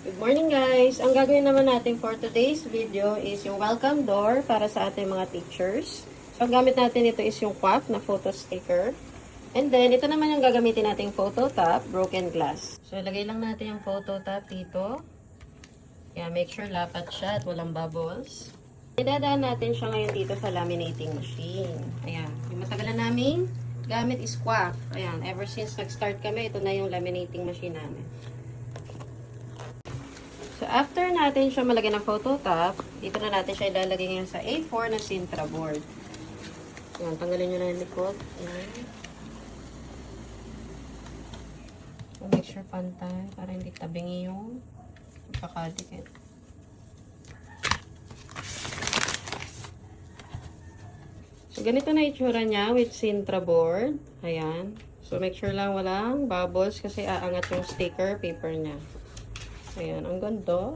Good morning guys! Ang gagawin naman natin for today's video is yung welcome door para sa ating mga teachers. So, ang gamit natin ito is yung QAF na photo sticker. And then, ito naman yung gagamitin nating photo top, broken glass. So, ilagay lang natin yung photo top dito. Yeah, make sure lapat siya at walang bubbles. Idadaan natin siya ngayon dito sa laminating machine. Ayan. Yung matagal na namin gamit is QAF. Ayan. Ever since nag-start kami, ito na yung laminating machine namin. So, after natin siya malagyan ng photo top, dito na natin siya ilalagay ngayon sa A4 na Sintra board. Ayan, tanggalin nyo na yung likod. Ayan. So, make sure pantay para hindi tabingi yung pagkakadikit. So, ganito na itsura niya with Sintra board. Ayan. So, make sure lang walang bubbles kasi aangat yung sticker paper niya. Ayan, ang ganda.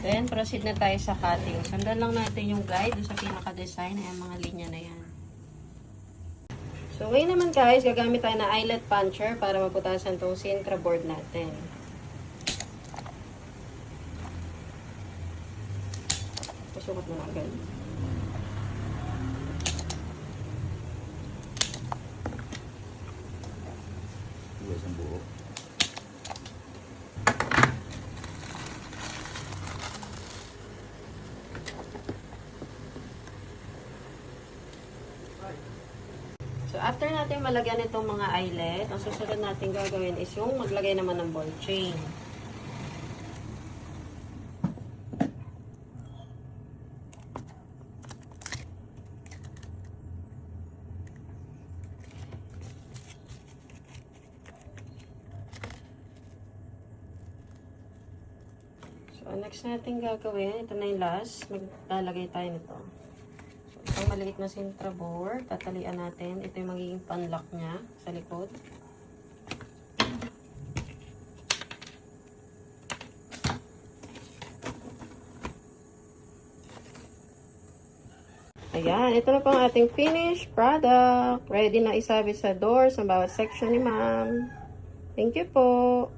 Then, proceed na tayo sa cutting. Sundan lang natin yung guide sa pinaka-design. Ayan, mga linya na yan. So, ngayon naman guys, gagamit tayo ng eyelet puncher para maputasan itong Sintra board natin. Pasukat mo na agad. Isang buo. So, after natin malagyan itong mga eyelet, ang susunod natin gagawin is yung maglagay naman ng ball chain. So, ang next natin gagawin, ito na yung last, maglalagay tayo nito. Itong maliit na Sintra board, tatalian natin. Ito yung magiging panlock niya sa likod. Ayan, ito na po ang ating finished product. Ready na isabit sa doors ng bawat section ni ma'am. Thank you po.